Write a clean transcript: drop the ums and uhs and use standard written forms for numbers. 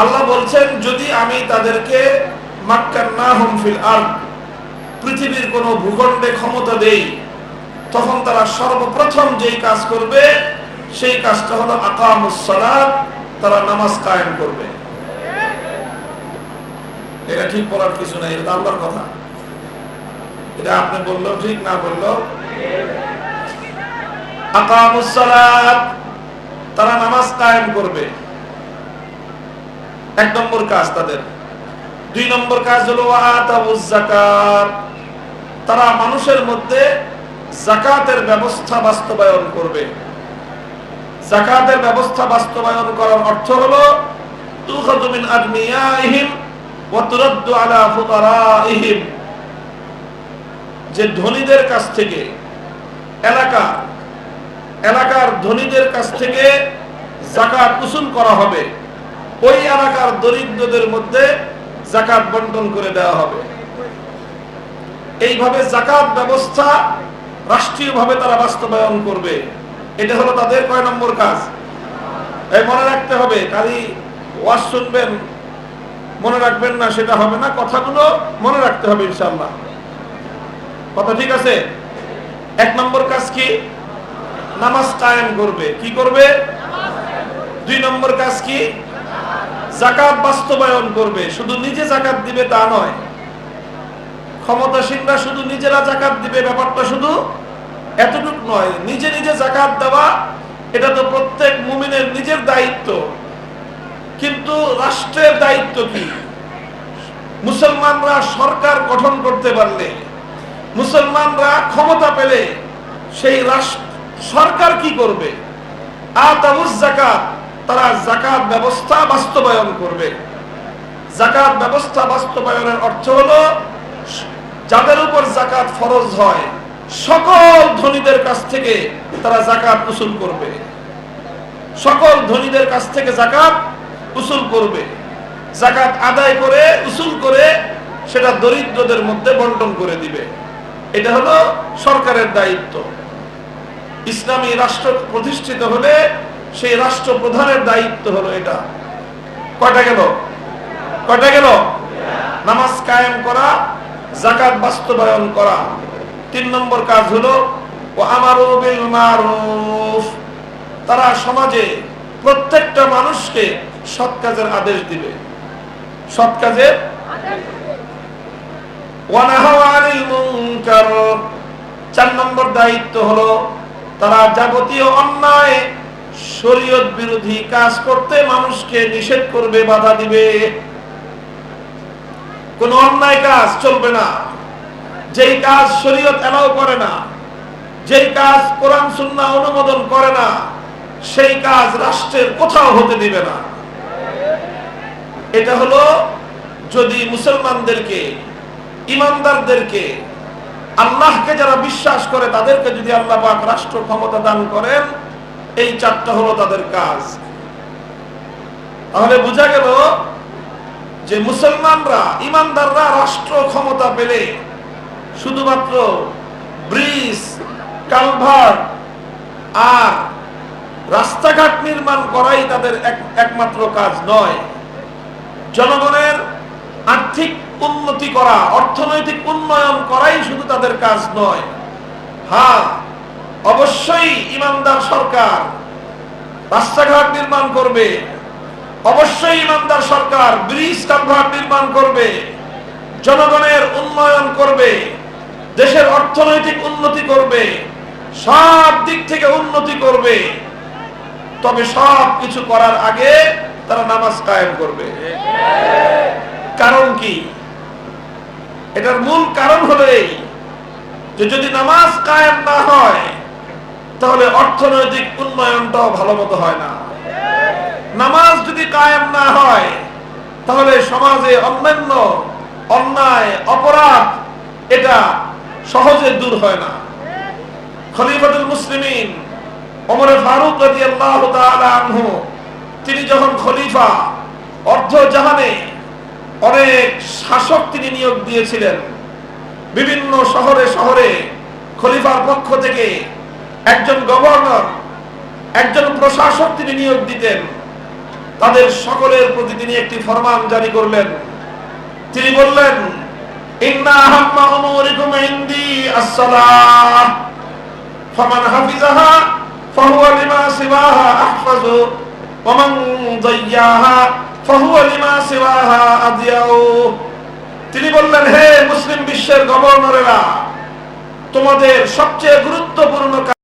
আল্লাহ বলছেন, যদি আমি তাদেরকে মাক্কান্নাহুম ফিল আরদ, পৃথিবীর কোন ভূখণ্ডে ক্ষমতা দেই, তখন তারা সর্বপ্রথম যেই কাজ করবে সেই কাজটা হলো আকামুস সালাত, তারা নামাজ কায়েম করবে। এটা ঠিক বলার কিছু নাই, এটা আল্লাহর কথা। এটা আপনি বললেও ঠিক, না বললেও। আকামুস সালাত, তারা নামাজ কায়েম করবে, এক নম্বর কাজ তাদের। দুই নম্বর কাজ হলো আতাউজ যাকাত, তারা মানুষের মধ্যে যাকাতের ব্যবস্থা বাস্তবায়ন করবে। যাকাতের ব্যবস্থা বাস্তবায়ন করার অর্থ হলো তুখাযু মিন আগনিয়াইহিম ওয়া তুরাদ্দু আলা ফুকারাইহিম, যে ধনীদের কাছ থেকে, এলাকার ধনীদের কাছ থেকে যাকাত উসুল করা হবে, ওই এলাকার দরিদ্রদের মধ্যে যাকাত বন্টন করে দেওয়া হবে। এইভাবে যাকাত ব্যবস্থা রাষ্ট্রীয়ভাবে তারা বাস্তবায়ন করবে। এটা হলো তাদের কয় নম্বর কাজ? এই মনে রাখতে হবে, খালি ওয়াজ শুনবেন মনে রাখবেন না সেটা হবে না, কথাগুলো মনে রাখতে হবে ইনশাআল্লাহ। কথা ঠিক আছে? এক নম্বর কাজ কি? নামাজ কায়েম করবে। কি করবে? দুই নম্বর কাজ কি? যাকাত বাস্তবায়ন করবে। শুধু নিজে যাকাত দিবে তা নয়, ক্ষমতাসীনরা শুধু নিজেরা যাকাত দিবে ব্যাপারটা শুধু এতটুকু নয়। নিজে নিজে যাকাত দেওয়া এটা তো প্রত্যেক মুমিনের নিজের দায়িত্ব, কিন্তু রাষ্ট্রের দায়িত্ব কি? মুসলমানরা সরকার গঠন করতে পারলে, মুসলমানরা ক্ষমতা পেলে সেই সরকার কি করবে? আতাউজ যাকাত, তারা যাকাত ব্যবস্থা বাস্তবায়ন করবে। যাকাত ব্যবস্থা বাস্তবায়নের অর্থ হলো যাদের উপর যাকাত ফরজ হয় সকল ধনীদের কাছ থেকে তারা যাকাত উসুল করবে। সকল ধনীদের কাছ থেকে যাকাত উসুল করবে, যাকাত আদায় করে উসুল করে সেটা দরিদ্রদের মধ্যে বন্টন করে দিবে। এটা হলো সরকারের দায়িত্ব। ইসলামী রাষ্ট্র প্রতিষ্ঠিত হলে সেই রাষ্ট্রপ্রধানের দায়িত্ব হলো এটা। কয়টা গেল? কয়টা গেল? নামাজ কায়েম করা, যাকাত বাস্তবায়ন করা। তিন নম্বর কাজ হলো ওয়া আমারু বিল মারুফ, তারা সমাজে প্রত্যেকটা মানুষকে সৎ কাজের আদেশ দিবে। সৎ কাজের ওয়া নাহাউ আনিল মুনকার। চার নম্বর দায়িত্ব হলো তারা যাবতীয় অন্যায় শরীয়ত বিরোধী কাজ করতে মানুষকে নিষেধ করবে, বাধা দিবে। কোন অন্যায় কাজ চলবে না, যেই কাজ শরীয়ত এলাও করে না, যেই কাজ কোরআন সুন্নাহ অনুমোদন করে না, সেই কাজ রাষ্ট্রের কোথাও হতে দিবে না। এটা হলো যদি মুসলমানদেরকে, ইমানদারদেরকে, আল্লাহকে যারা বিশ্বাস করে তাদেরকে যদি আল্লাহ পাক রাষ্ট্র ক্ষমতা দান করেন, এই চারটা হলো তাদের কাজ। তাহলে বোঝা গেল যে মুসলমানরা, ইমানদাররা রাষ্ট্র ক্ষমতা পেলে শুধুমাত্র ব্রিজ, কালভার্ট আর রাস্তাঘাট নির্মাণ করাই তাদের একমাত্র কাজ নয়। জনগণের আর্থিক উন্নতি করা, অর্থনৈতিক উন্নয়ন করাই শুধু তাদের কাজ নয়। হ্যাঁ, অবশ্যই ইমানদার সরকার রাস্তাঘাট নির্মাণ করবে, অবশ্যই ইমানদার সরকার ব্রিজ, কালভার্ট নির্মাণ করবে, জনগণের উন্নয়ন করবে, দেশের অর্থনৈতিক উন্নতি করবে, সব দিক থেকে উন্নতি করবে। তবে সব কিছু করার আগে তারা নামাজ কায়েম করবে। কারণ কি? এটার মূল কারণ হলো এই যে যদি নামাজ কায়েম না হয় তাহলে অর্থনৈতিক উন্নয়নটাও ভালো মতো হয় না। নামাজ যদি কায়েম না হয় তাহলে সমাজে অন্যান্য অন্যায়, অপরাধ এটা সহজে দূর হয় না। খলিফাতুল মুসলিমিন ওমর ফারুক রাদিয়াল্লাহু তাআলা আনহু, তিনি যখন খলিফা, অর্ধ জাহানে অনেক শাসক তিনি নিয়োগ দিয়েছিলেন। বিভিন্ন শহরে শহরে খলিফার পক্ষ থেকে একজন গভর্নর, একজন প্রশাসক তিনি নিয়োগ দিতেন। তাদের সকলের প্রতি তিনি একটি ফরমান জারি করলেন। তিনি বললেন, ইন্না আহাম্মা উমুরিকুম ইনদি আস-সালাহ ফামান হাফিজাহা ফাহুয়া লিমা সিওয়াহা আহফাযু ওয়া মান দাইয়াহা ফাহুয়া লিমা সিওয়াহা আদিয়াউ। তিনি বললেন, হে মুসলিম বিশ্বের গভর্নরেরা, তোমাদের সবচেয়ে গুরুত্বপূর্ণ